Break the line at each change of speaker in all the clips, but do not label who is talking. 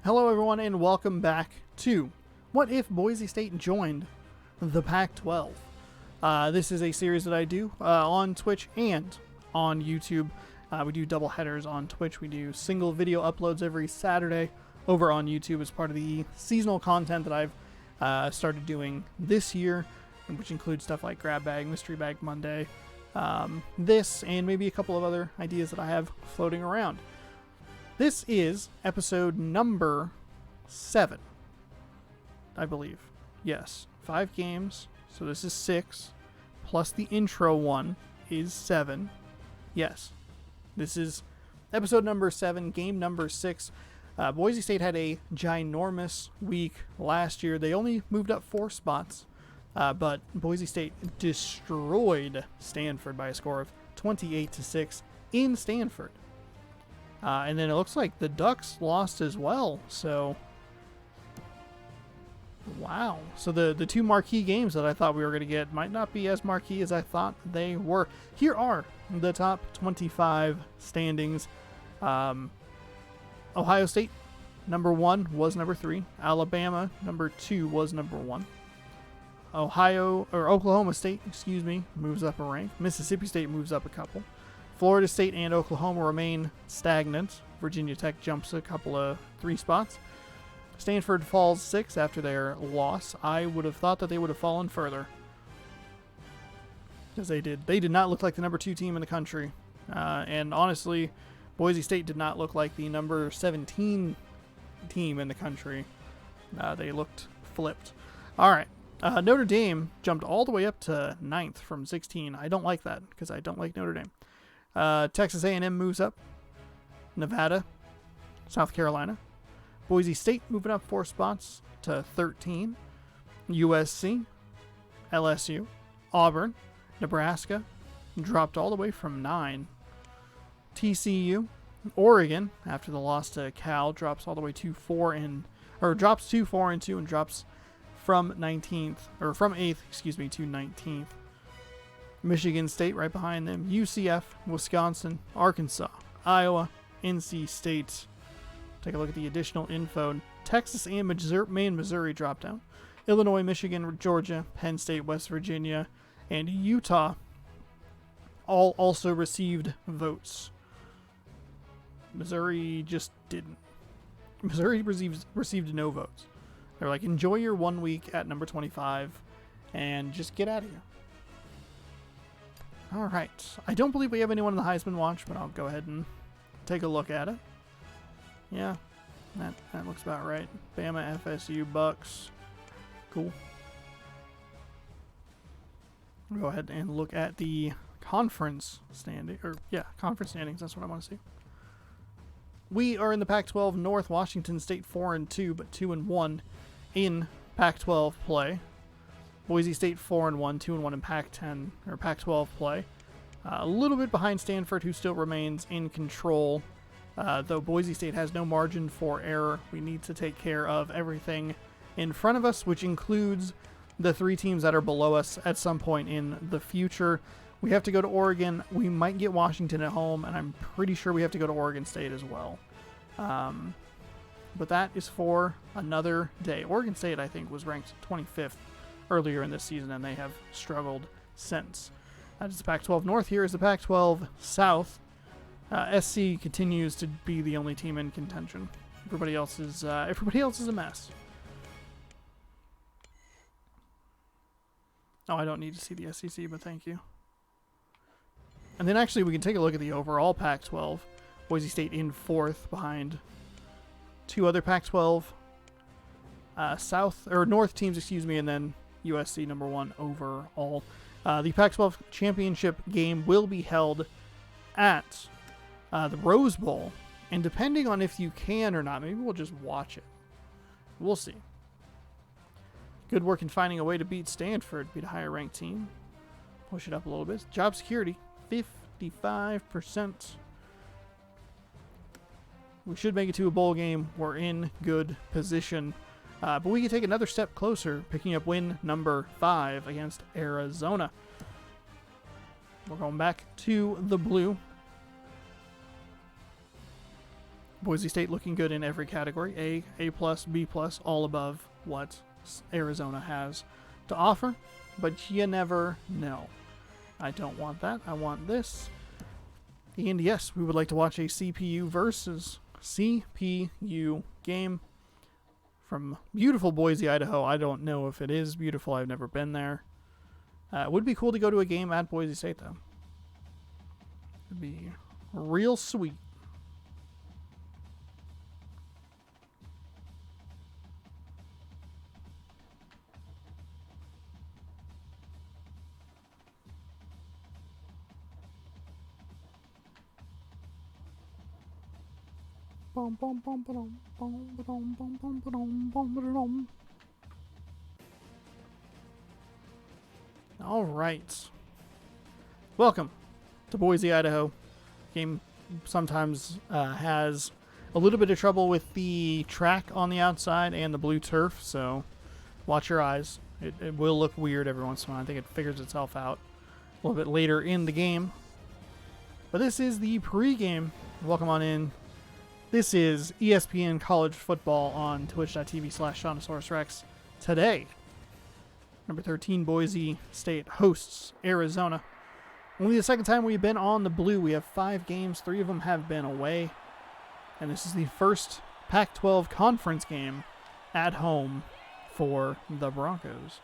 Hello, everyone, and welcome back to What If Boise State Joined the Pac-12? This is a series that I do on Twitch and on YouTube. We do double headers on Twitch. We do single video uploads every Saturday over on YouTube as part of the seasonal content that I've started doing this year, which includes stuff like Grab Bag, Mystery Bag Monday, this, and maybe a couple of other ideas that I have floating around. This is episode number 7, I believe. Yes, 5 games, so this is 6, plus the intro one is 7. Yes, this is episode number 7, game number 6. Boise State had a ginormous week last year. They only moved up 4 spots, but Boise State destroyed Stanford by a score of 28-6 in Stanford. And then it looks like the Ducks lost as well. So, wow. So the two marquee games that I thought we were going to get might not be as marquee as I thought they were. Here are the top 25 standings. Ohio State, number 1 was number 3. Alabama, number 2 was number 1. Oklahoma State, moves up a rank. Mississippi State moves up a couple. Florida State and Oklahoma remain stagnant. Virginia Tech jumps a couple of 3 spots. Stanford falls 6 after their loss. I would have thought that they would have fallen further, because they did. They did not look like the number 2 team in the country. And honestly, Boise State did not look like the number 17 team in the country. They looked flipped. All right. Notre Dame jumped all the way up to 9th from 16. I don't like that because I don't like Notre Dame. Texas A&M moves up. Nevada, South Carolina. Boise State moving up 4 spots to 13. USC, LSU, Auburn, Nebraska dropped all the way from 9. TCU, Oregon, after the loss to Cal, drops all the way to 4-2 and drops from 8th, to 19th. Michigan State right behind them. UCF, Wisconsin, Arkansas, Iowa, NC State. Take a look at the additional info. Texas and Missouri drop down. Illinois, Michigan, Georgia, Penn State, West Virginia, and Utah all also received votes. Missouri just didn't. Missouri received no votes. They're like, enjoy your 1 week at number 25 and just get out of here. All right. I don't believe we have anyone in the Heisman Watch, but I'll go ahead and take a look at it. Yeah, that looks about right. Bama, FSU, Bucks. Cool. We'll go ahead and look at the conference standing. Conference standings. That's what I want to see. We are in the Pac-12 North. Washington State 4-2, but 2-1 in Pac-12 play. Boise State 4-1, 2-1 in Pac-10 or Pac-12 play. A little bit behind Stanford, who still remains in control. Though Boise State has no margin for error, we need to take care of everything in front of us, which includes the 3 teams that are below us at some point in the future. We have to go to Oregon. We might get Washington at home, and I'm pretty sure we have to go to Oregon State as well. But that is for another day. Oregon State, I think, was ranked 25th earlier in this season, and they have struggled since. That is the Pac-12 North. Here is the Pac-12 South. SC continues to be the only team in contention. Everybody else is a mess. Oh, I don't need to see the SEC, but thank you. And then actually we can take a look at the overall Pac-12. Boise State in 4th behind 2 other Pac-12 North teams, and then USC number 1 overall. The Pac-12 championship game will be held at the Rose Bowl, and depending on if you can or not, maybe we'll just watch it. We'll see. Good work in finding a way to beat Stanford, beat a higher ranked team. Push it up a little bit. Job security, 55%. We should make it to a bowl game. We're in good position. But we can take another step closer, picking up win number 5 against Arizona. We're going back to the blue. Boise State looking good in every category. A plus, B plus, all above what Arizona has to offer. But you never know. I don't want that. I want this. And yes, we would like to watch a CPU versus CPU game from beautiful Boise, Idaho. I don't know if it is beautiful. I've never been there. It would be cool to go to a game at Boise State, though. It'd be real sweet. All right. Welcome to Boise, Idaho. Game sometimes has a little bit of trouble with the track on the outside and the blue turf, so watch your eyes. It will look weird every once in a while. I think it figures itself out a little bit later in the game. But this is the pregame. Welcome on in. This is ESPN College Football on twitch.tv/ShaunosaurusRex. Today, number 13, Boise State hosts Arizona. Only the second time we've been on the blue. We have 5 games. 3 of them have been away. And this is the first Pac-12 conference game at home for the Broncos.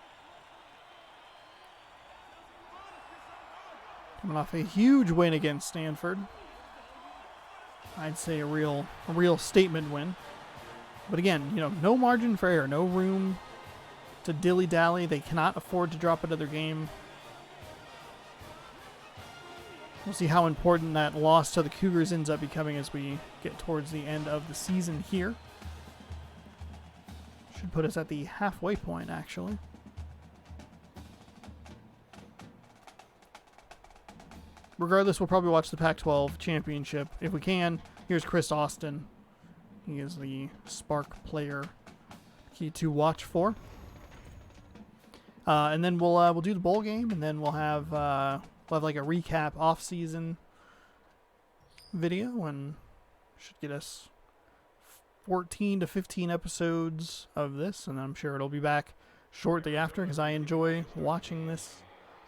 Coming off a huge win against Stanford. I'd say a real statement win. But again, no margin for error, no room to dilly-dally. They cannot afford to drop another game. We'll see how important that loss to the Cougars ends up becoming as we get towards the end of the season here. Should put us at the halfway point, actually. Regardless, we'll probably watch the Pac-12 championship if we can. Here's Chris Austin. He is the spark player key to watch for. And then we'll do the bowl game, and then we'll have like a recap off-season video, and should get us 14 to 15 episodes of this, and I'm sure it'll be back shortly after because I enjoy watching this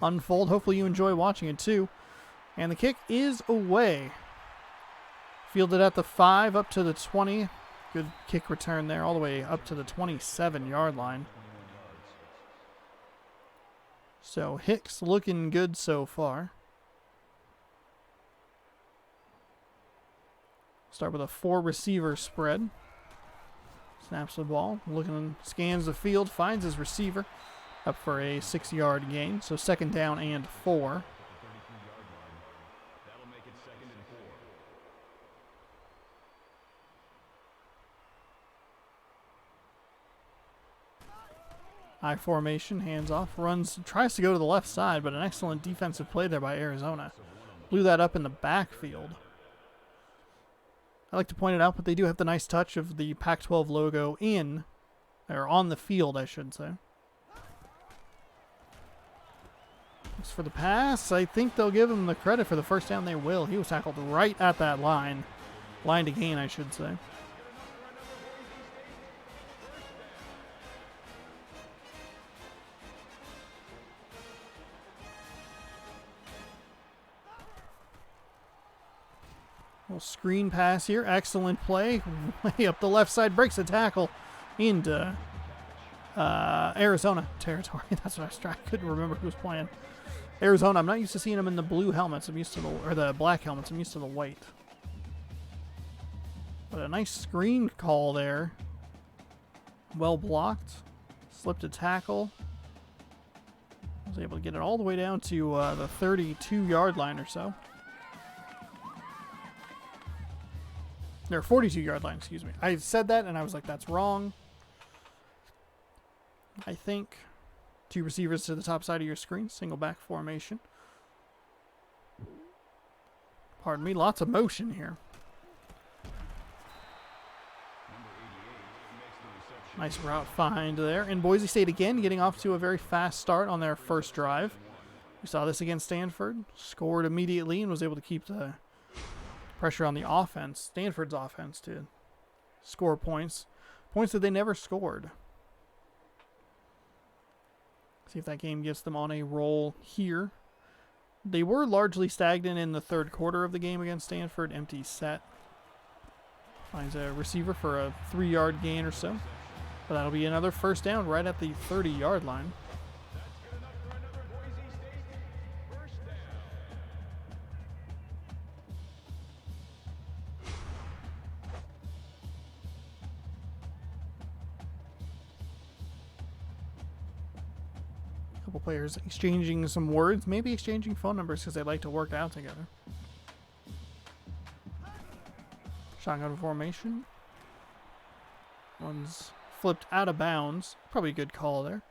unfold. Hopefully you enjoy watching it too. And the kick is away. Fielded at the 5 up to the 20. Good kick return there all the way up to the 27-yard line. So Hicks looking good so far. Start with a 4-receiver spread. Snaps the ball, scans the field, finds his receiver. Up for a 6-yard gain. So 2nd down and 4. I formation, hands off, tries to go to the left side, but an excellent defensive play there by Arizona. Blew that up in the backfield. I like to point it out, but they do have the nice touch of the Pac-12 logo on the field, I should say. Looks for the pass. I think they'll give him the credit for the first down. They will. He was tackled right at that line. Line to gain, I should say. Little screen pass here. Excellent play. Way up the left side. Breaks the tackle into Arizona territory. That's what I was trying. I couldn't remember who was playing. Arizona. I'm not used to seeing them in the blue helmets. I'm used to the black helmets. I'm used to the white. But a nice screen call there. Well blocked. Slipped a tackle. Was able to get it all the way down to the 32-yard line or so. Or 42-yard line, excuse me. I said that, and I was like, that's wrong. I think 2 receivers to the top side of your screen. Single back formation. Pardon me, lots of motion here. Nice route find there. And Boise State again getting off to a very fast start on their first drive. We saw this against Stanford. Scored immediately and was able to keep the pressure on the offense, Stanford's offense, to score points. Points that they never scored. See if that game gets them on a roll here. They were largely stagnant in the third quarter of the game against Stanford. Empty set. Finds a receiver for a 3-yard gain or so. But that'll be another first down right at the 30-yard line. Couple players exchanging some words, maybe exchanging phone numbers because they like to work out together. Shotgun formation. One's flipped out of bounds. Probably a good call there.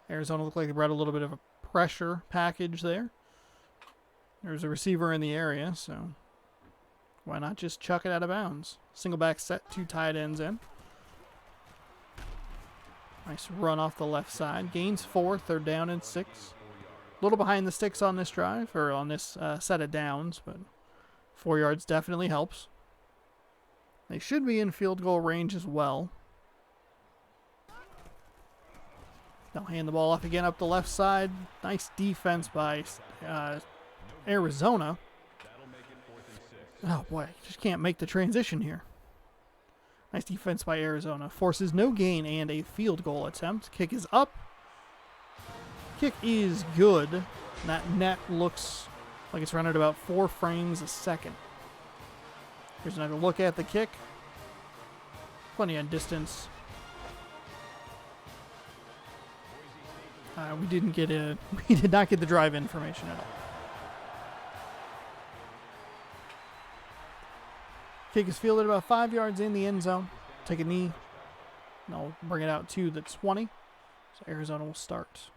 Arizona looked like they brought a little bit of a pressure package there. There's a receiver in the area, so why not just chuck it out of bounds? Single back set, 2 tight ends in. Nice run off the left side. Gains 4, 3rd down and 6. A little behind the sticks on this drive, or on this set of downs, but 4 yards definitely helps. They should be in field goal range as well. They'll hand the ball off again up the left side. Nice defense by Arizona. Oh boy, just can't make the transition here. Nice defense by Arizona. Forces no gain and a field goal attempt. Kick is up. Kick is good. That net looks like it's run at about 4 frames a second. Here's another look at the kick. Plenty of distance. We did not get the drive information at all. Kick is fielded about 5 yards in the end zone. Take a knee. And I'll bring it out to the 20. So Arizona will start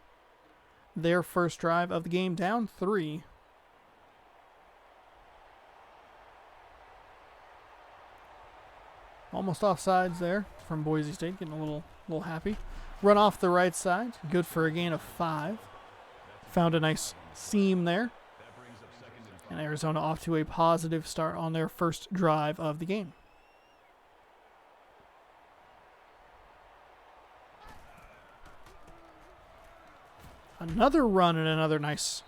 their first drive of the game, down 3. Almost offsides there from Boise State, getting a little happy. Run off the right side, good for a gain of 5. Found a nice seam there. And Arizona off to a positive start on their first drive of the game. Another run and another nice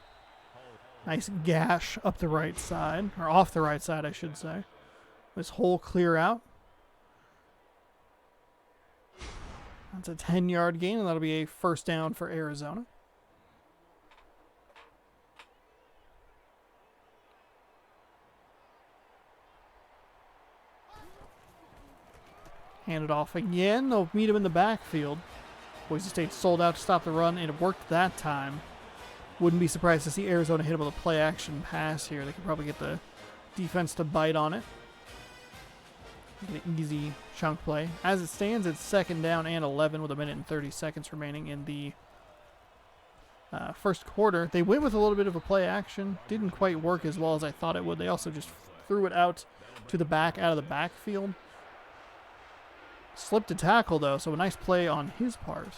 gash up the right side, or off the right side, I should say. This hole clear out. That's a 10-yard gain, and that'll be a first down for Arizona. Hand it off again. They'll meet him in the backfield. Boise State sold out to stop the run, and it worked that time. Wouldn't be surprised to see Arizona hit him with a play-action pass here. They could probably get the defense to bite on it. Get an easy chunk play. As it stands, it's 2nd down and 11 with 1 minute and 30 seconds remaining in the first quarter. They went with a little bit of a play-action. Didn't quite work as well as I thought it would. They also just threw it out to the back, out of the backfield. Slipped a tackle, though, so a nice play on his part.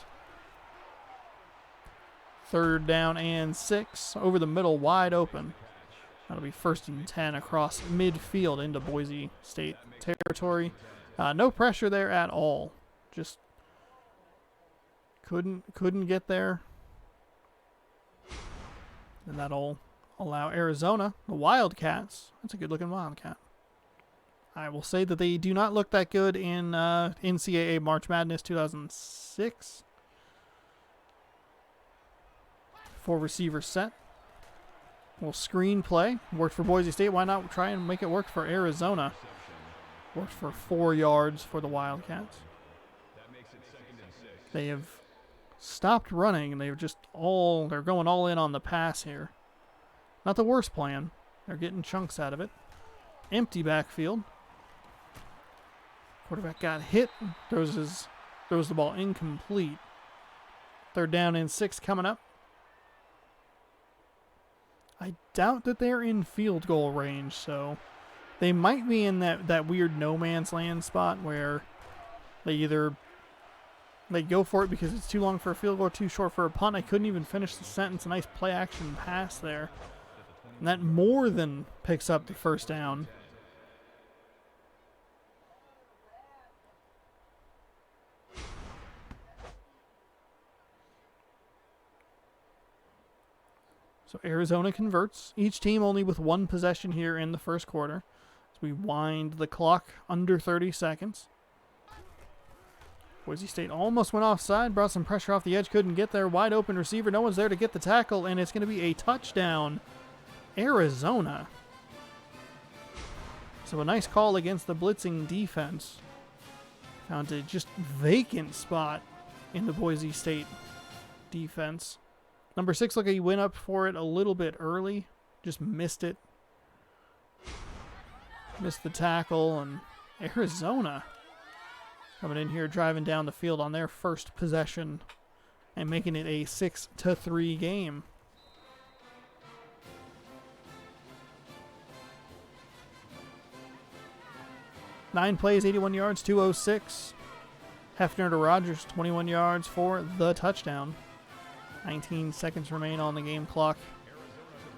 3rd down and 6. Over the middle, wide open. That'll be 1st and 10 across midfield into Boise State territory. No pressure there at all. Just couldn't get there. And that'll allow Arizona, the Wildcats. That's a good-looking Wildcat. I will say that they do not look that good in NCAA March Madness 2006. 4 receiver set. Well, screen play. Worked for Boise State. Why not try and make it work for Arizona? Worked for 4 yards for the Wildcats. They have stopped running, and they're going all in on the pass here. Not the worst plan. They're getting chunks out of it. Empty backfield. Quarterback got hit. Throws the ball incomplete. 3rd down and 6 coming up. I doubt that they're in field goal range, so they might be in that weird no man's land spot where they go for it because it's too long for a field goal or too short for a punt. I couldn't even finish the sentence. A nice play action pass there. And that more than picks up the first down. So Arizona converts. Each team only with one possession here in the first quarter. So we wind the clock under 30 seconds. Boise State almost went offside, brought some pressure off the edge, couldn't get there. Wide open receiver, no one's there to get the tackle, and it's going to be a touchdown, Arizona. So a nice call against the blitzing defense. Found a just vacant spot in the Boise State defense. Number 6 looked like he went up for it a little bit early, just missed it. Missed the tackle, and Arizona coming in here, driving down the field on their first possession and making it a 6-3 game. Nine plays, 81 yards, 206. Hefner to Rogers, 21 yards for the touchdown. 19 seconds remain on the game clock.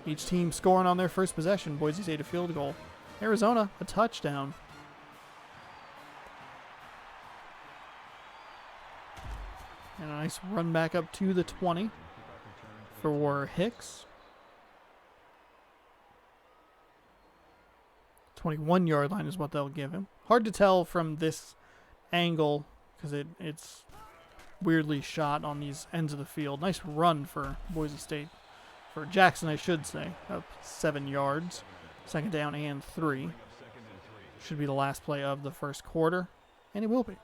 Each team scoring on their first possession. Boise State a field goal. Arizona a touchdown. And a nice run back up to the 20 for Hicks. 21-yard line is what they'll give him. Hard to tell from this angle because it's weirdly shot on these ends of the field. Nice run for Boise State. For Jackson, I should say. Up 7 yards. Second down and 3. Should be the last play of the first quarter. And it will be.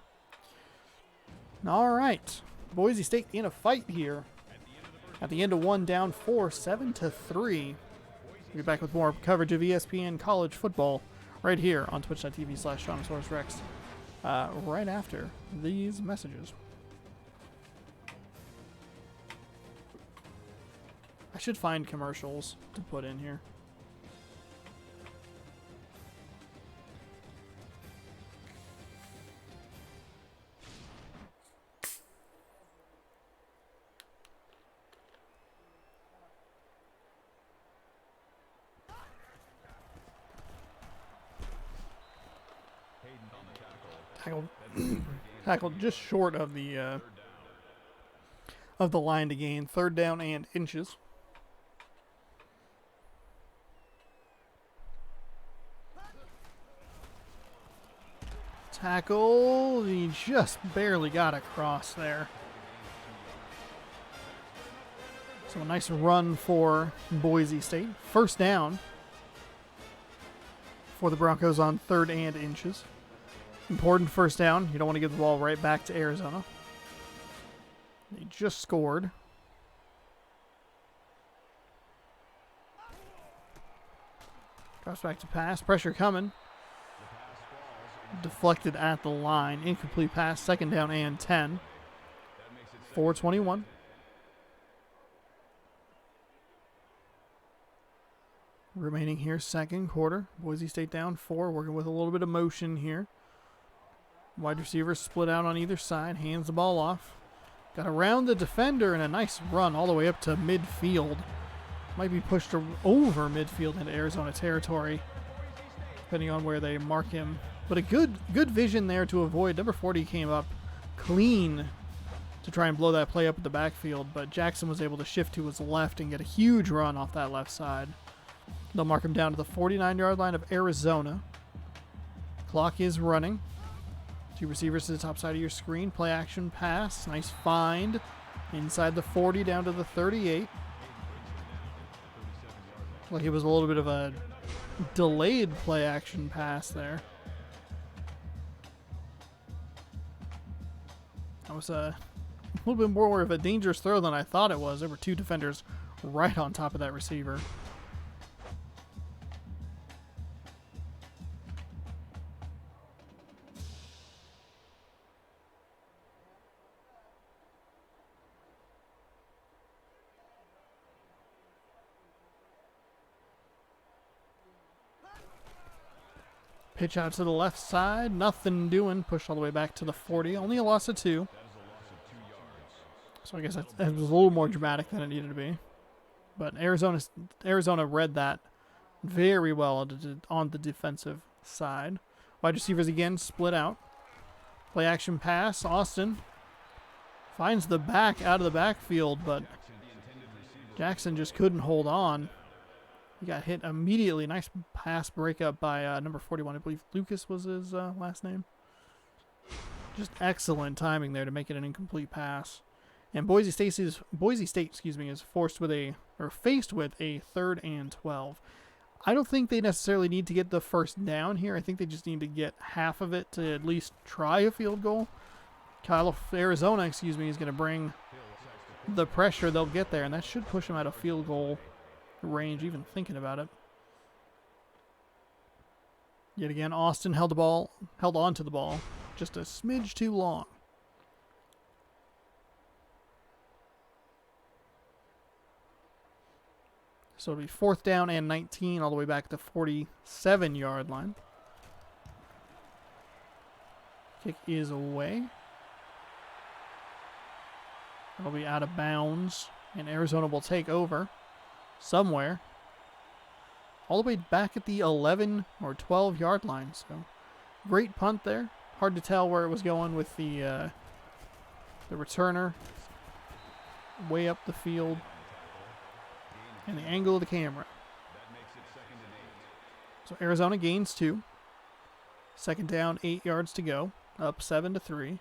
All right. Boise State in a fight here. At the end of one, down 4, 7-3. We'll be back with more coverage of ESPN college football right here on twitch.tv/JohnSourceRex right after these messages. I should find commercials to put in here. Tackled just short of the line to gain. Third down and inches. Tackle. He just barely got across there. So a nice run for Boise State. First down for the Broncos on third and inches. Important first down. You don't want to give the ball right back to Arizona. They just scored. Drops back to pass. Pressure coming. Deflected at the line. Incomplete pass. Second down and 10. 4:21. Remaining here, second quarter. Boise State down 4. Working with a little bit of motion here. Wide receivers split out on either side. Hands the ball off. Got around the defender and a nice run all the way up to midfield. Might be pushed over midfield into Arizona territory, depending on where they mark him. But a good vision there to avoid. Number 40 came up clean to try and blow that play up at the backfield, but Jackson was able to shift to his left and get a huge run off that left side. They'll mark him down to the 49-yard line of Arizona. Clock is running. Two receivers to the top side of your screen. Play action pass. Nice find. Inside the 40 down to the 38. Like it was a little bit of a delayed play action pass there. That was a little bit more of a dangerous throw than I thought it was. There were two defenders right on top of that receiver. Pitch out to the left side. Nothing doing. Pushed all the way back to the 40. Only a loss of 2. So I guess that was a little more dramatic than it needed to be. But Arizona read that very well on the defensive side. Wide receivers again split out. Play action pass. Austin finds the back out of the backfield, but Jackson just couldn't hold on. He got hit immediately. Nice pass breakup by number 41. I believe Lucas was his last name. Just excellent timing there to make it an incomplete pass. And Boise State, is faced with a 3rd and 12. I don't think they necessarily need to get the first down here. I think they just need to get half of it to at least try a field goal. Arizona, is going to bring the pressure. They'll get there, and that should push them out of field goal range, even thinking about it. Yet again, Austin held on to the ball just a smidge too long. So it'll be 4th down and 19 all the way back to the 47-yard line. Kick is away. It'll be out of bounds, and Arizona will take over somewhere. All the way back at the 11 or 12-yard line. So great punt there. Hard to tell where it was going with the returner. Way up the field. And the angle of the camera. So Arizona gains 2. 2nd down, 8 yards to go. Up 7-3.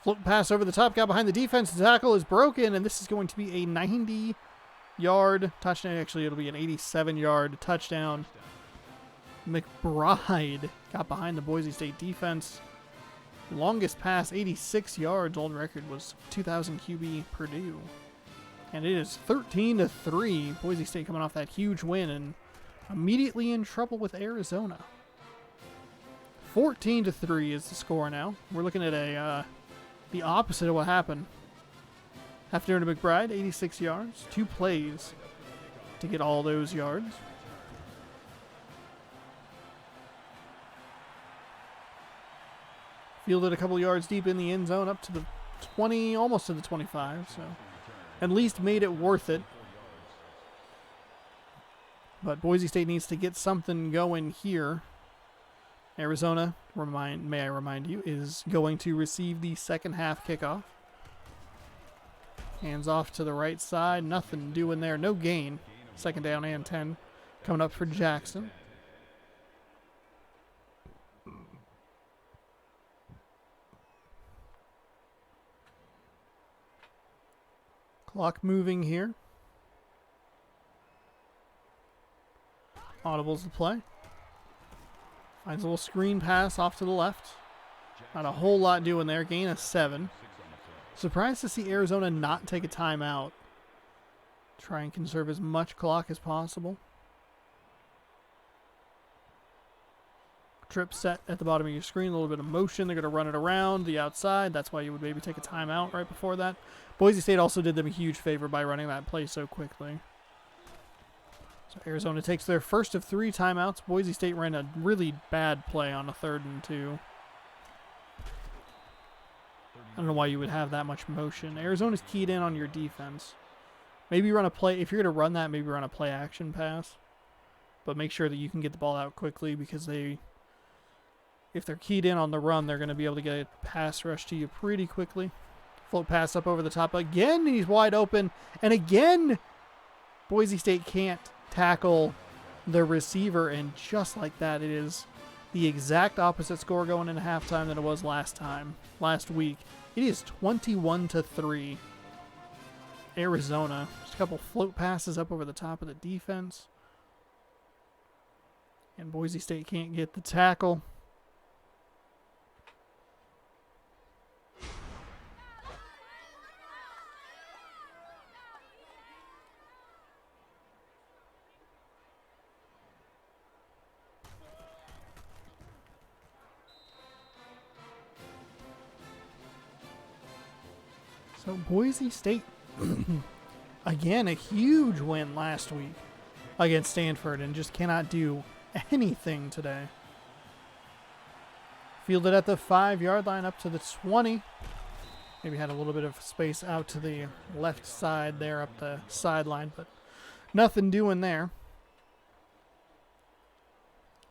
Float pass over the top, got behind the defense. The tackle is broken, and this is going to be a 90-yard touchdown. Actually, it'll be an 87-yard touchdown. McBride got behind the Boise State defense. Longest pass, 86 yards. Old record was 2000 QB Purdue. And it is 13-3. Boise State coming off that huge win and immediately in trouble with Arizona. 14-3 is the score now. We're looking at the opposite of what happened. After to McBride, 86 yards. 2 plays to get all those yards. Fielded a couple yards deep in the end zone, up to the 20, almost to the 25. So at least made it worth it. But Boise State needs to get something going here. Arizona, may I remind you, is going to receive the second half kickoff. Hands off to the right side. Nothing doing there. No gain. 2nd down and 10 coming up for Jackson. Clock moving here. Audibles to play. Finds a little screen pass off to the left. Not a whole lot doing there. Gain of 7. Surprised to see Arizona not take a timeout. Try and conserve as much clock as possible. Trip set at the bottom of your screen. A little bit of motion. They're going to run it around the outside. That's why you would maybe take a timeout right before that. Boise State also did them a huge favor by running that play so quickly. So Arizona takes their first of 3 timeouts. Boise State ran a really bad play on a 3rd and 2. I don't know why you would have that much motion. Arizona's keyed in on your defense. Maybe run a play. If you're going to run that, maybe run a play action pass. But make sure that you can get the ball out quickly because if they're keyed in on the run, they're going to be able to get a pass rush to you pretty quickly. Float pass up over the top again. He's wide open. And again, Boise State can't tackle the receiver. And just like that, it is the exact opposite score going into halftime than it was last week. It is 21-3. Arizona. Just a couple float passes up over the top of the defense. And Boise State can't get the tackle. So Boise State, again, a huge win last week against Stanford and just cannot do anything today. Fielded at the 5-yard line up to the 20. Maybe had a little bit of space out to the left side there up the sideline, but nothing doing there.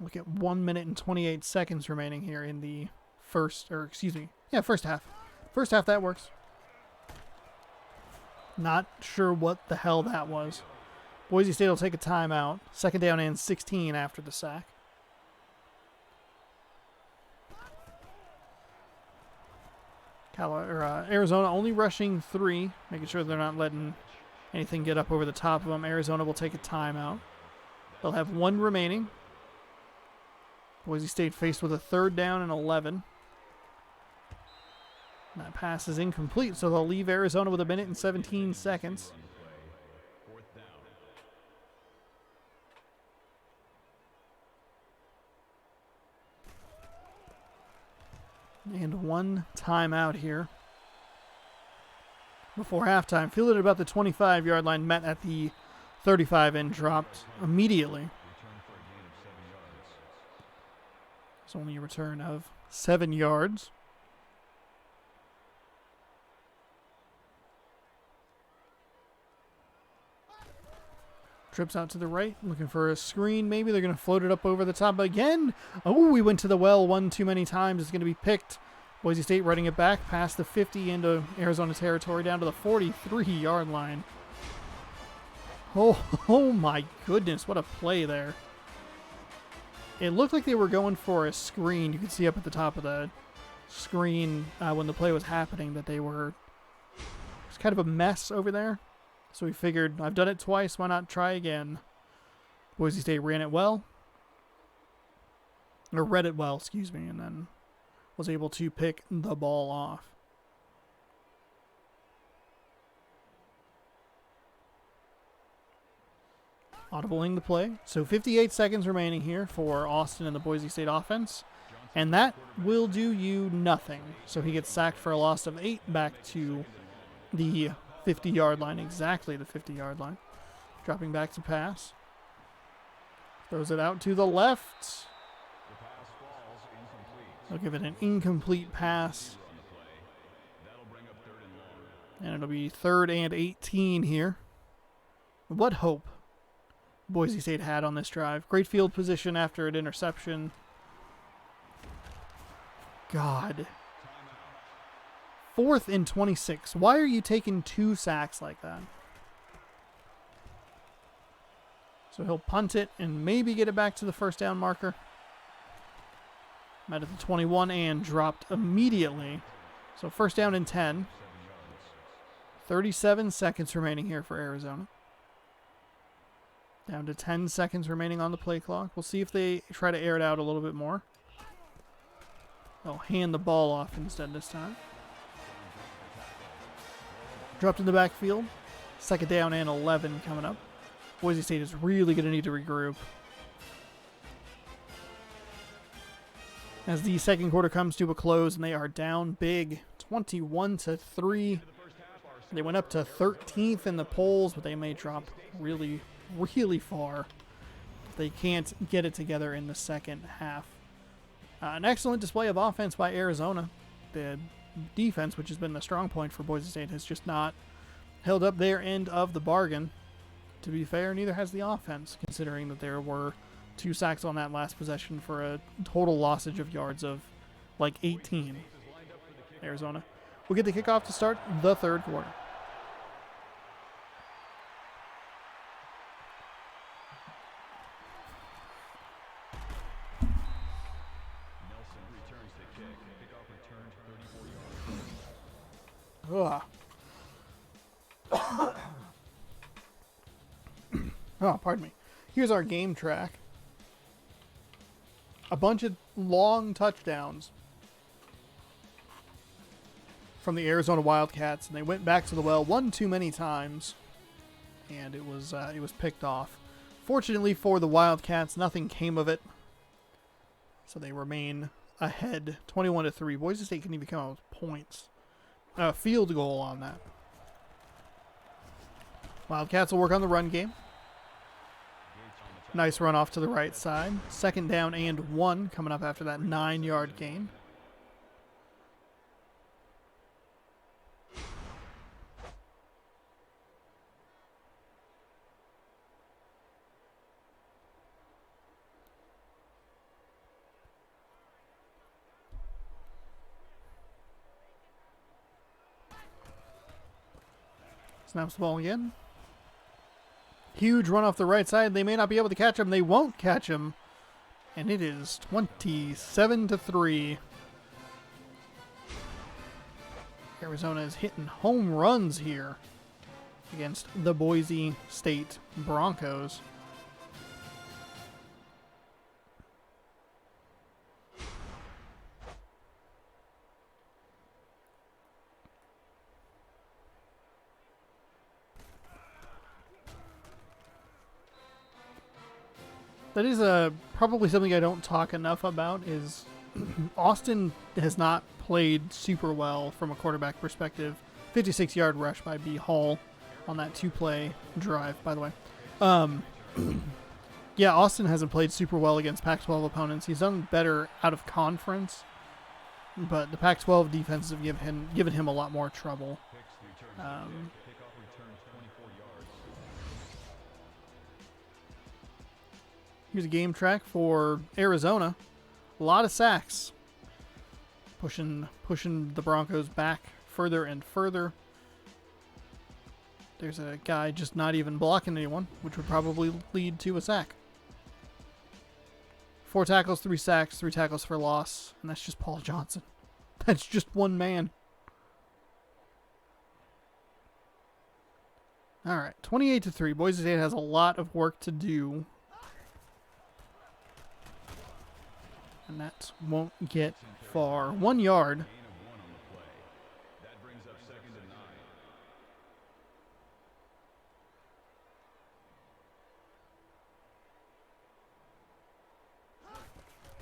Look at 1 minute and 28 seconds remaining here in the first half. First half, that works. Not sure what the hell that was. Boise State will take a timeout. Second down and 16 after the sack. Arizona only rushing 3, making sure they're not letting anything get up over the top of them. Arizona will take a timeout. They'll have 1 remaining. Boise State faced with a 3rd down and 11. That pass is incomplete, so they'll leave Arizona with 1 minute and 17 seconds. And 1 timeout here before halftime. Fielded at about the 25-yard line, met at the 35 and dropped immediately. It's only a return of 7 yards. Trips out to the right, looking for a screen. Maybe they're going to float it up over the top again. Oh, we went to the well one too many times. It's going to be picked. Boise State running it back past the 50 into Arizona territory down to the 43-yard line. Oh my goodness, what a play there. It looked like they were going for a screen. You could see up at the top of the screen when the play was happening that they were... It was kind of a mess over there. So we figured, I've done it twice, why not try again? Boise State ran it well. Or read it well, excuse me, and then was able to pick the ball off. Audibling the play. So 58 seconds remaining here for Austin and the Boise State offense. And that will do you nothing. So he gets sacked for a loss of 8 back to the 50-yard line, exactly the 50-yard line. Dropping back to pass. Throws it out to the left. They'll give it an incomplete pass. And it'll be 3rd and 18 here. What hope Boise State had on this drive. Great field position after an interception. God. 4th and 26. Why are you taking 2 sacks like that? So he'll punt it and maybe get it back to the first down marker. Met at the 21 and dropped immediately. So first down and 10. 37 seconds remaining here for Arizona. Down to 10 seconds remaining on the play clock. We'll see if they try to air it out a little bit more. They'll hand the ball off instead this time. Dropped in the backfield. 2nd down and 11 coming up. Boise State is really going to need to regroup. As the second quarter comes to a close and they are down big, 21-3. They went up to 13th in the polls, but they may drop really, really far if they can't get it together in the second half. An excellent display of offense by Arizona. The defense, which has been the strong point for Boise State, has just not held up their end of the bargain. To be fair, neither has the offense, considering that there were 2 sacks on that last possession for a total lossage of yards of like 18. Arizona will get the kickoff to start the 3rd quarter. Ugh. Oh, pardon me. Here's our game track. A bunch of long touchdowns from the Arizona Wildcats, and they went back to the well one too many times, and it was picked off. Fortunately for the Wildcats, nothing came of it, so they remain ahead, 21-3. Boise State can even come out with points. A field goal on that. Wildcats will work on the run game. Nice run off to the right side. 2nd down and 1 coming up after that 9-yard gain. Snaps the ball again. Huge run off the right side. They may not be able to catch him. They won't catch him. And it is 27-3. Arizona is hitting home runs here against the Boise State Broncos. That is probably something I don't talk enough about is Austin has not played super well from a quarterback perspective. 56-yard rush by B. Hall on that two-play drive, by the way. Yeah, Austin hasn't played super well against Pac-12 opponents. He's done better out of conference, but the Pac-12 defenses have given him a lot more trouble. Here's a game track for Arizona. A lot of sacks. Pushing the Broncos back further and further. There's a guy just not even blocking anyone, which would probably lead to a sack. 4 tackles, 3 sacks, 3 tackles for loss, and that's just Paul Johnson. That's just one man. All right, 28-3. Boise State has a lot of work to do. And that won't get far. 1 yard.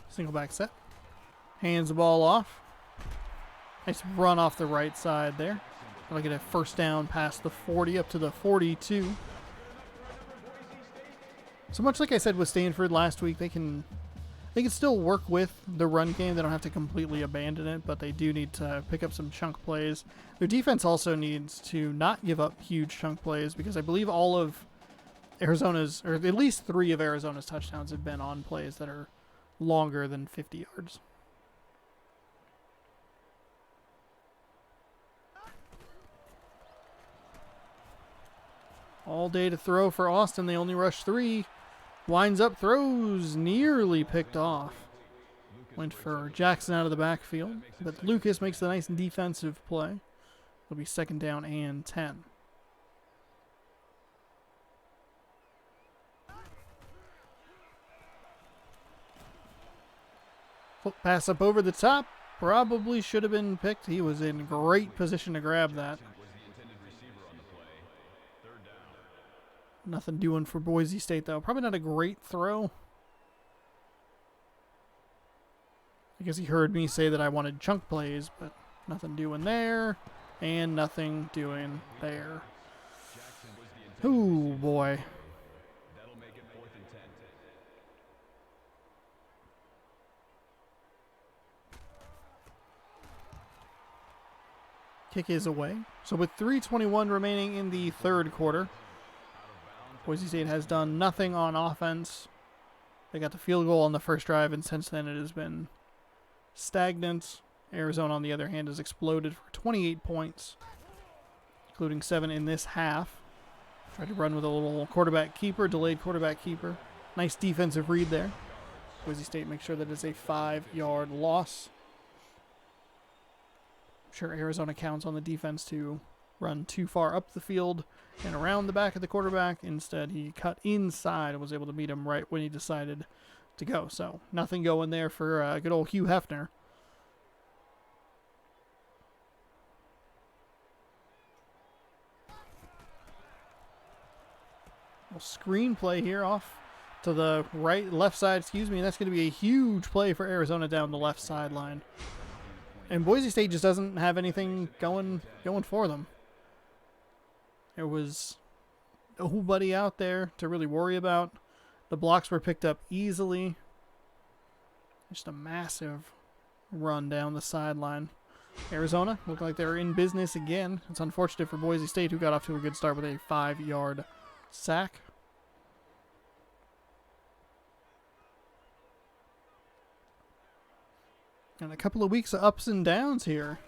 Single back set. Hands the ball off. Nice run off the right side there. Gonna get a first down past the 40 up to the 42. So much like I said with Stanford last week, they can still work with the run game. They don't have to completely abandon it, but they do need to pick up some chunk plays. Their defense also needs to not give up huge chunk plays because I believe all of Arizona's, or at least 3 of Arizona's touchdowns have been on plays that are longer than 50 yards. All day to throw for Austin. They only rush 3. Winds up, throws, nearly picked off. Went for Jackson out of the backfield, but Lucas makes a nice defensive play. It'll be 2nd down and 10. Foot pass up over the top. Probably should have been picked. He was in great position to grab that. Nothing doing for Boise State, though. Probably not a great throw. I guess he heard me say that I wanted chunk plays, but nothing doing there. And nothing doing there. Ooh, boy. Kick is away. So with 3:21 remaining in the 3rd quarter, Boise State has done nothing on offense. They got the field goal on the first drive, and since then it has been stagnant. Arizona, on the other hand, has exploded for 28 points, including 7 in this half. Tried to run with a little quarterback keeper, delayed quarterback keeper. Nice defensive read there. Boise State makes sure that it's a 5-yard loss. I'm sure Arizona counts on the defense to run too far up the field and around the back of the quarterback. Instead, he cut inside and was able to meet him right when he decided to go. So nothing going there for good old Hugh Hefner. Little screen play here off to the left side, and that's going to be a huge play for Arizona down the left sideline. And Boise State just doesn't have anything going for them. There was nobody out there to really worry about. The blocks were picked up easily. Just a massive run down the sideline. Arizona looked like they're in business again. It's unfortunate for Boise State, who got off to a good start with a 5-yard sack. And a couple of weeks of ups and downs here.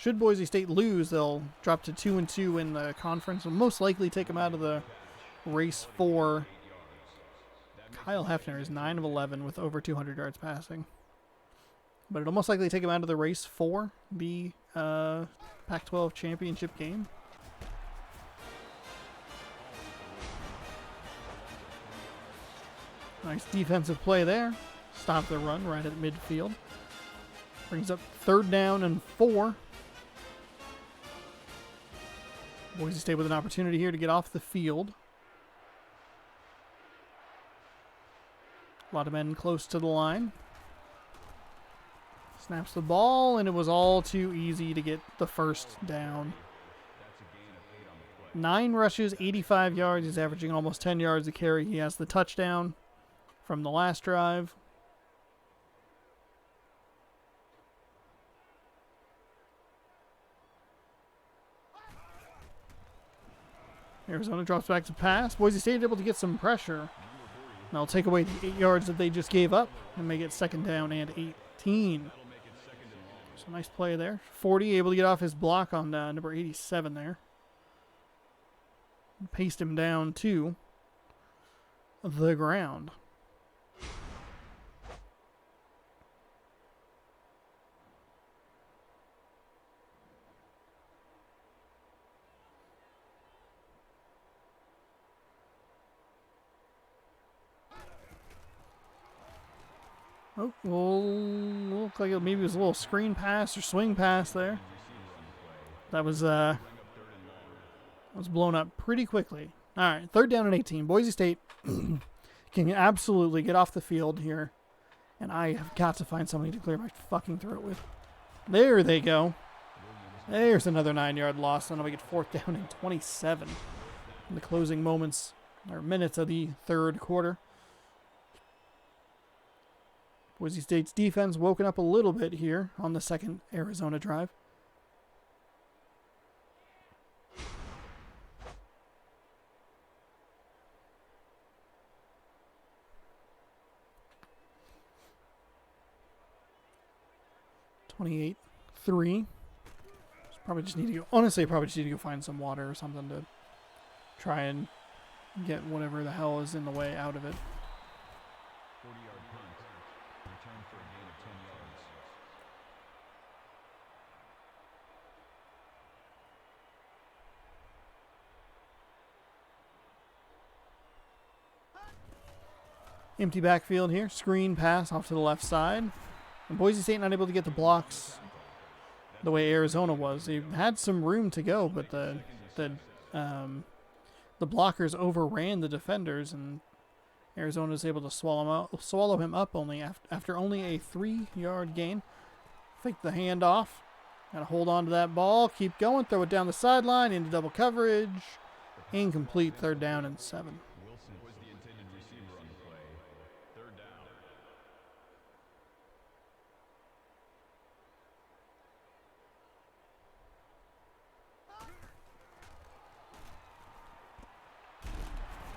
Should Boise State lose, they'll drop to 2-2 in the conference. Will most likely take them out of the race for. Kyle Hefner is 9 of 11 with over 200 yards passing. But it'll most likely take him out of the race for the Pac-12 championship game. Nice defensive play there. Stop the run right at midfield. Brings up 3rd down and 4. Boise State with an opportunity here to get off the field. A lot of men close to the line. Snaps the ball, and it was all too easy to get the 1st down. 9 rushes, 85 yards. He's averaging almost 10 yards a carry. He has the touchdown from the last drive. Arizona drops back to pass. Boise State able to get some pressure. They'll take away the 8 yards that they just gave up and make it 2nd down and 18. So nice play there. 40 able to get off his block on number 87 there. Paced him down to the ground. Oh, well, look like maybe it was a little screen pass or swing pass there. That was blown up pretty quickly. All right, 3rd down and 18. Boise State can absolutely get off the field here, and I have got to find somebody to clear my fucking throat with. There they go. There's another 9-yard loss, and we get 4th down and 27 in the closing moments or minutes of the 3rd quarter. Boise State's defense woken up a little bit here on the 2nd Arizona drive. (28-3). Probably just need to go. Honestly, probably just need to go find some water or something to try and get whatever the hell is in the way out of it.
40-yard punt. Return for a gain of 10 yards.
Empty backfield here. Screen pass off to the left side. And Boise State not able to get the blocks the way Arizona was. They had some room to go, but the blockers overran the defenders, and Arizona is able to swallow him up only after only a 3-yard gain. Fake the handoff. Gotta hold on to that ball. Keep going. Throw it down the sideline into double coverage. Incomplete. 3rd down and 7.
Wilson was the intended receiver on the play. 3rd down.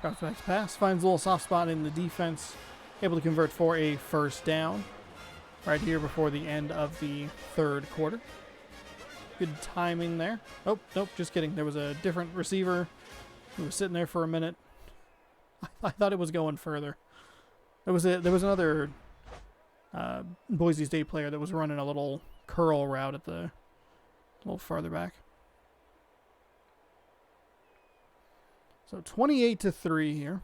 Drops back to pass. Finds a little soft spot in the defense. Able to convert for a 1st down. Right here before the end of the 3rd quarter. Good timing there. Oh, nope, just kidding. There was a different receiver who was sitting there for a minute. I thought it was going further. There was another Boise State player that was running a little curl route at a little farther back. So 28-3 here.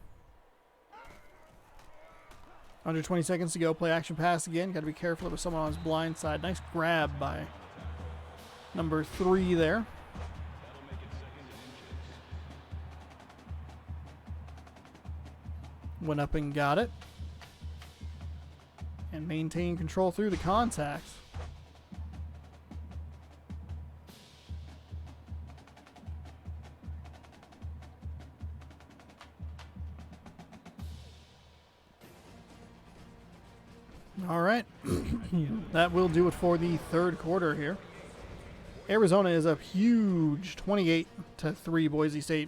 Under 20 seconds to go. Play action pass again. Got to be careful. There was someone on his blind side. Nice grab by number 3 there.
That'll make it 2nd and inches.
Went up and got it. And maintained control through the contact. All right. That will do it for the 3rd quarter here. Arizona is up huge, 28-3 Boise State.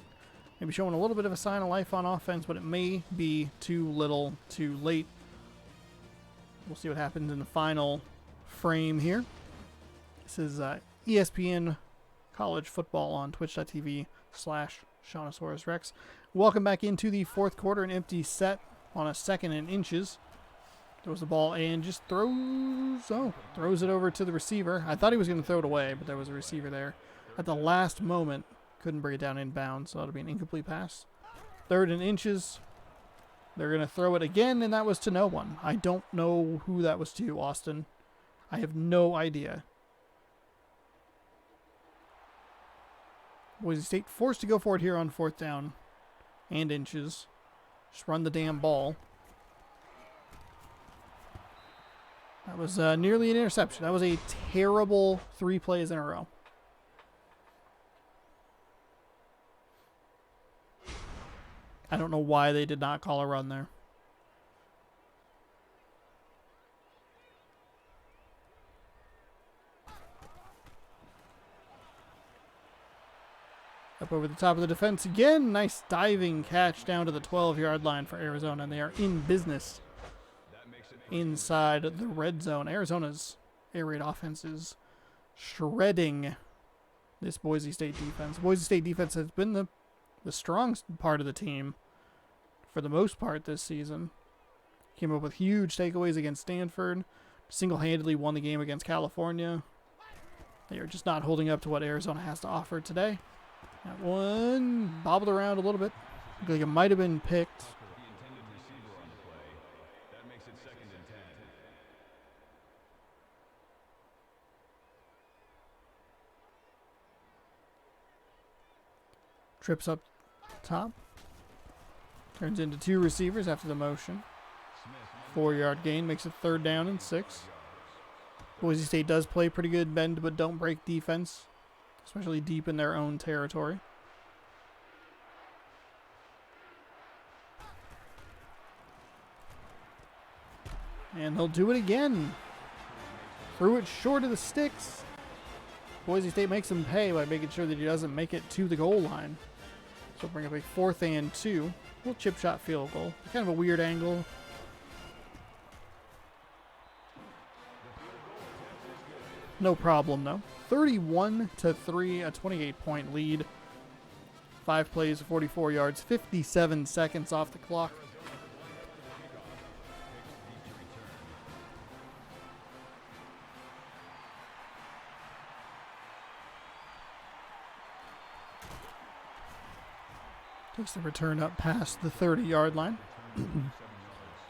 Maybe showing a little bit of a sign of life on offense, but it may be too little too late. We'll see what happens in the final frame here. This is ESPN College Football on twitch.tv/Shaunosaurus Rex. Welcome back into the fourth quarter, an empty set on a 2nd and inches. Throws the ball and just throws it over to the receiver. I thought he was going to throw it away, but there was a receiver there at the last moment. Couldn't bring it down inbounds, so that'll be an incomplete pass. 3rd and inches. They're going to throw it again, and that was to no one. I don't know who that was to, Austin. I have no idea. Boise State forced to go for it here on 4th down and inches. Just run the damn ball. That was nearly an interception. That was a terrible 3 plays in a row. I don't know why they did not call a run there. Up over the top of the defense again. Nice diving catch down to the 12-yard line for Arizona, and they are in business inside the red zone. Arizona's air raid offense is shredding this Boise State defense. Boise State defense has been the strong part of the team for the most part this season. Came up with huge takeaways against Stanford. Single-handedly won the game against California. They are just not holding up to what Arizona has to offer today. That one bobbled around a little bit. Looked like it might have been picked. Trips up top. Turns into 2 receivers after the motion. 4-yard gain makes it 3rd down and 6. Boise State does play pretty good bend but don't break defense, especially deep in their own territory. And they'll do it again. Threw it short of the sticks. Boise State makes him pay by making sure that he doesn't make it to the goal line. So bring up a 4th and 2. Little chip shot field goal. Kind of a weird angle. No problem though. 31-3, a 28-point lead. 5 plays, 44 yards, 57 seconds off the clock. Takes the return up past the 30-yard line.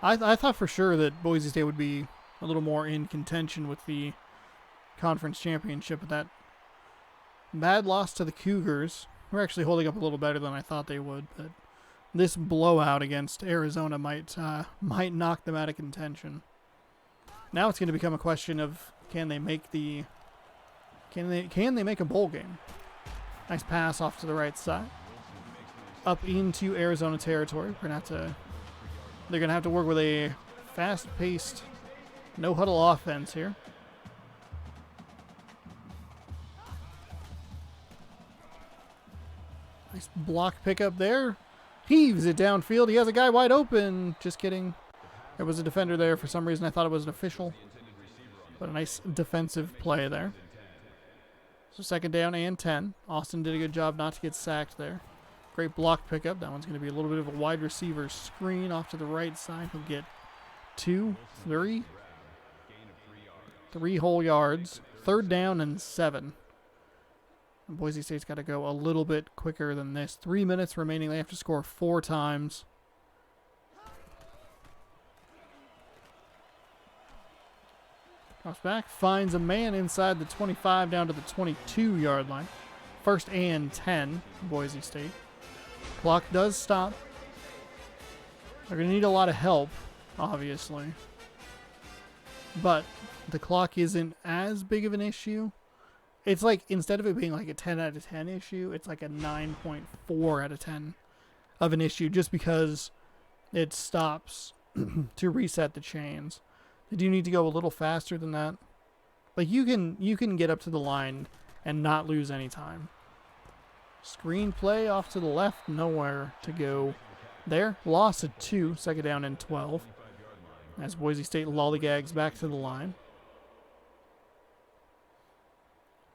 I thought for sure that Boise State would be a little more in contention with the conference championship, but that bad loss to the Cougars. We're actually holding up a little better than I thought they would, but this blowout against Arizona might knock them out of contention. Now it's going to become a question of can they make a bowl game? Nice pass off to the right side. Up into Arizona territory. They're gonna have to work with a fast-paced, no-huddle offense here. Nice block pickup there. Heaves it downfield. He has a guy wide open. Just kidding. There was a defender there. For some reason, I thought it was an official. But a nice defensive play there. So 2nd down and 10. Austin did a good job not to get sacked there. Great block pickup. That one's going to be a little bit of a wide receiver screen off to the right side. He'll get 2, 3 whole yards. 3rd down and 7. And Boise State's got to go a little bit quicker than this. 3 minutes remaining. They have to score 4 times. Drops back. Finds a man inside the 25 down to the 22-yard line. 1st and 10, Boise State. Clock does stop. They're going to need a lot of help, obviously. But the clock isn't as big of an issue. It's like, instead of it being like a 10 out of 10 issue, it's like a 9.4 out of 10 of an issue just because it stops to reset the chains. They do need to go a little faster than that. Like, you can get up to the line and not lose any time. Screenplay off to the left, nowhere to go there. Loss of 2, 2nd down and 12. As Boise State lollygags back to the line.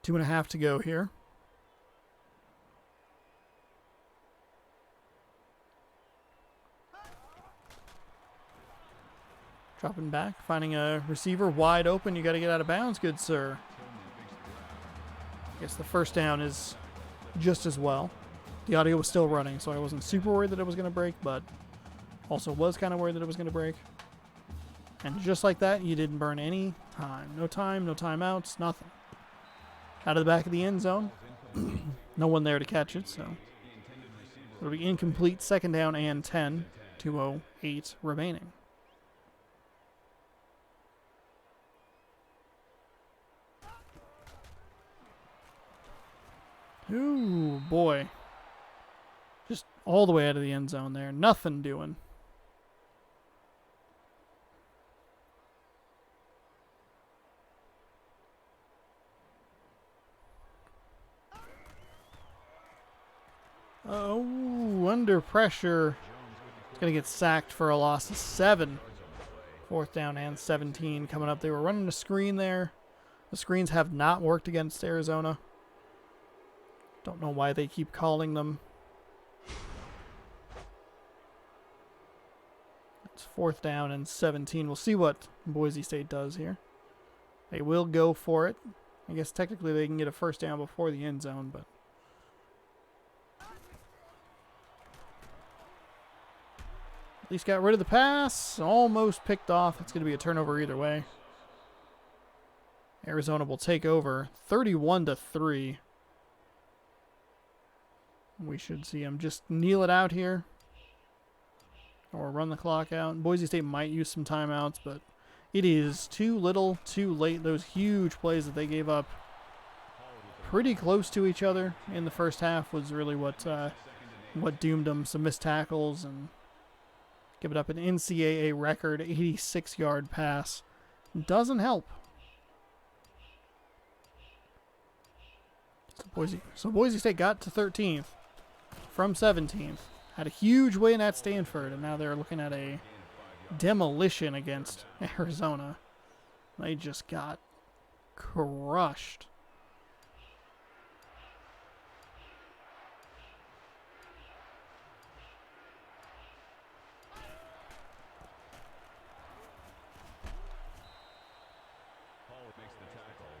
2.5 to go here. Dropping back, finding a receiver wide open. You got to get out of bounds, good sir. I guess the first down is just as well. The audio was still running, so I wasn't super worried that it was going to break, but also was kind of worried that it was going to break. And just like that, you didn't burn any time. No time, no timeouts, nothing. Out of the back of the end zone. No one there to catch it, so it'll be incomplete. Second down and 10. 2:08 remaining. Ooh, boy. Just all the way out of the end zone there. Nothing doing. Oh, under pressure. It's going to get sacked for a loss of 7. Fourth down and 17 coming up. They were running a screen there. The screens have not worked against Arizona. Don't know why they keep calling them. It's fourth down and 17. We'll see what Boise State does here. They will go for it. I guess technically they can get a first down before the end zone, but at least got rid of the pass. Almost picked off. It's going to be a turnover either way. Arizona will take over 31-3. We should see them just kneel it out here or run the clock out. Boise State might use some timeouts, but it is too little, too late. Those huge plays that they gave up pretty close to each other in the first half was really what doomed them. Some missed tackles and give it up an NCAA record 86-yard pass. Doesn't help. So Boise State got to 13th from 17th. Had a huge win at Stanford, and now they're looking at a demolition against Arizona. They just got crushed.
Hall makes the tackle.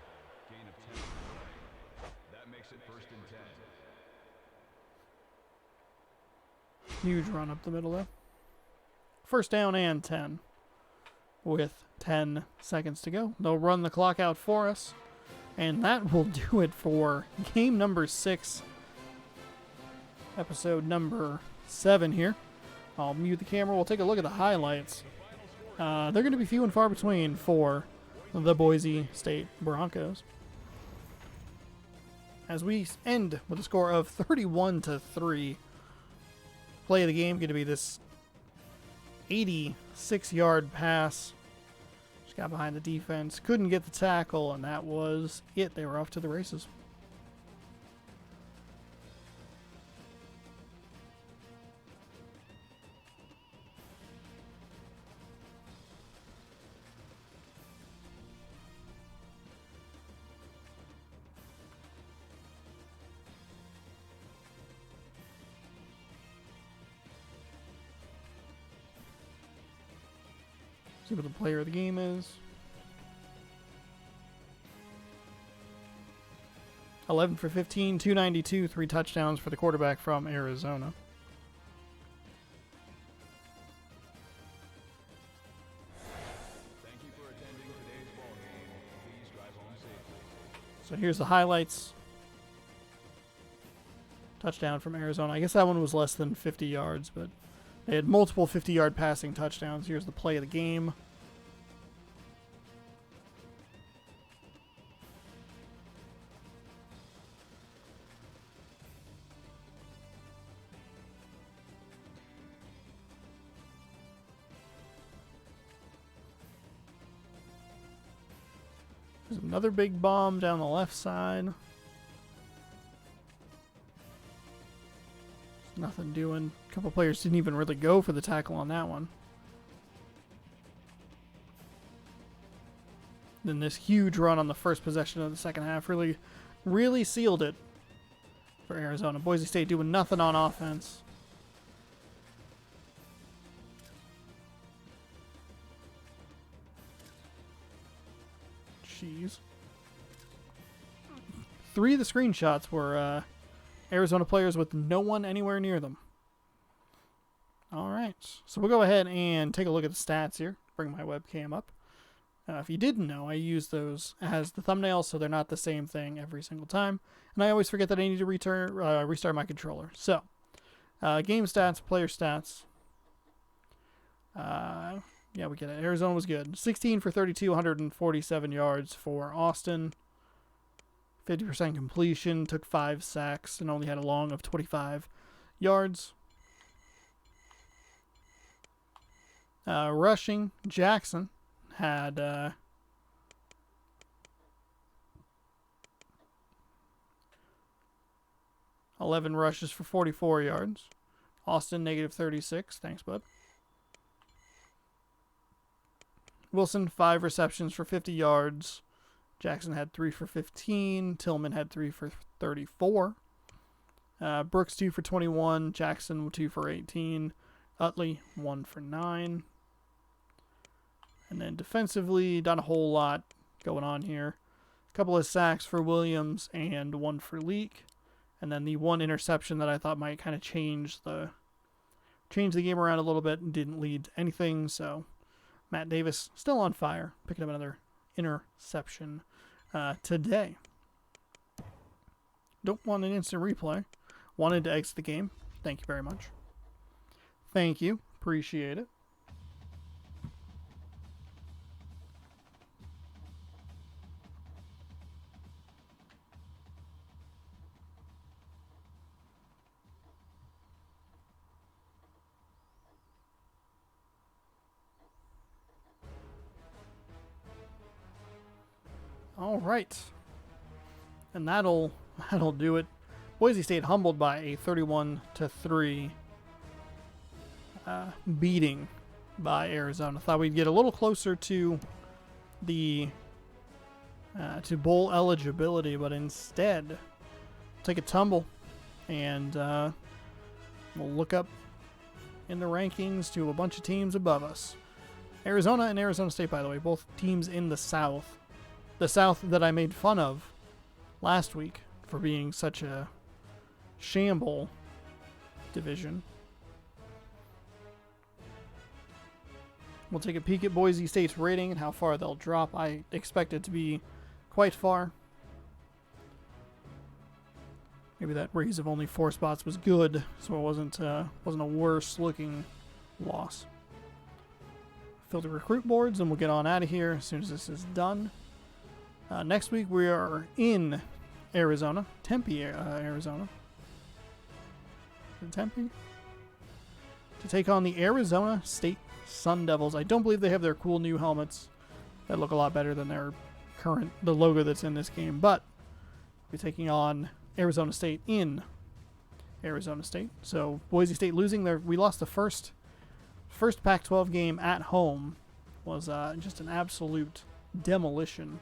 Gain of 10. That makes it first and 10.
Huge run up the middle there. First down and 10 with 10 seconds to go. They'll run the clock out for us. And that will do it for game number 6. Episode number 7 here. I'll mute the camera. We'll take a look at the highlights. They're going to be few and far between for the Boise State Broncos. As we end with a score of 31-3. Play of the game going to be this 86-yard pass. Just got behind the defense. Couldn't get the tackle, and that was it. They were off to the races. See what the player of the game is. 11 for 15, 292, 3 touchdowns for the quarterback from Arizona.
Thank you for attending today's ball game. Please drive home safely.
So here's the highlights. Touchdown from Arizona. I guess that one was less than 50 yards, but they had multiple 50-yard passing touchdowns. Here's the play of the game. There's another big bomb down the left side. Nothing doing. A couple players didn't even really go for the tackle on that one. Then this huge run on the first possession of the second half really really sealed it for Arizona. Boise State doing nothing on offense. Jeez. 3 of the screenshots were Arizona players with no one anywhere near them. All right, so we'll go ahead and take a look at the stats here. Bring my webcam up. If you didn't know, I use those as the thumbnail, so they're not the same thing every single time. And I always forget that I need to restart my controller. So, game stats, player stats. Yeah, we get it. Arizona was good. 16 for 32, 147 yards for Austin. 50% completion, took 5 sacks, and only had a long of 25 yards. Rushing, Jackson had 11 rushes for 44 yards. Austin, negative 36. Thanks, bud. Wilson, 5 receptions for 50 yards. Jackson had 3 for 15. Tillman had 3 for 34. Brooks, 2 for 21. Jackson, 2 for 18. Utley, 1 for 9. And then defensively, not a whole lot going on here. A couple of sacks for Williams and 1 for Leak. And then the 1 interception that I thought might kind of change the game around a little bit and didn't lead to anything. So Matt Davis still on fire, picking up another interception today. Don't want an instant replay. Wanted to exit the game. Thank you very much. Thank you. Appreciate it. All right. And that'll do it. Boise State humbled by a 31-3 beating by Arizona. Thought we'd get a little closer to the to bowl eligibility, but instead take a tumble, and we'll look up in the rankings to a bunch of teams above us. Arizona and Arizona State, by the way, both teams in the South. The South that I made fun of last week for being such a shamble division. We'll take a peek at Boise State's rating and how far they'll drop. I expect it to be quite far. Maybe that raise of only 4 spots was good, so it wasn't a worse looking loss. Filter recruit boards, and we'll get on out of here as soon as this is done. Next week we are in Arizona, Tempe, Arizona. Tempe? To take on the Arizona State Sun Devils. I don't believe they have their cool new helmets that look a lot better than the logo that's in this game, but we're taking on Arizona State in Arizona State. So Boise State losing we lost the first Pac-12 game at home. Was just an absolute demolition.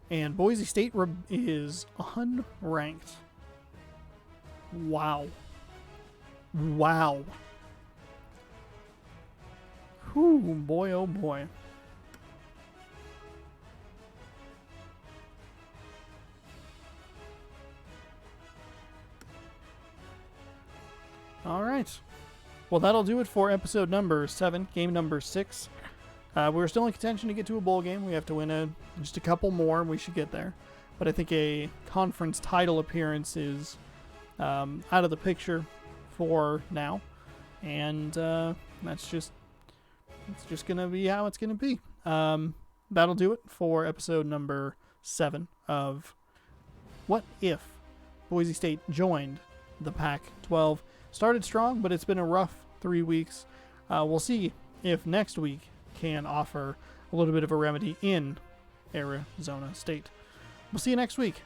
And Boise State is unranked. Wow. Wow. Whew, boy, oh boy. All right. Well, that'll do it for episode number 7, game number 6. We're still in contention to get to a bowl game. We have to win just a couple more, and we should get there. But I think a conference title appearance is out of the picture for now, and it's just gonna be how it's gonna be. That'll do it for episode number 7 of What If Boise State Joined the Pac-12. Started strong, but it's been a rough 3 weeks. We'll see if next week can offer a little bit of a remedy in Arizona State. We'll see you next week.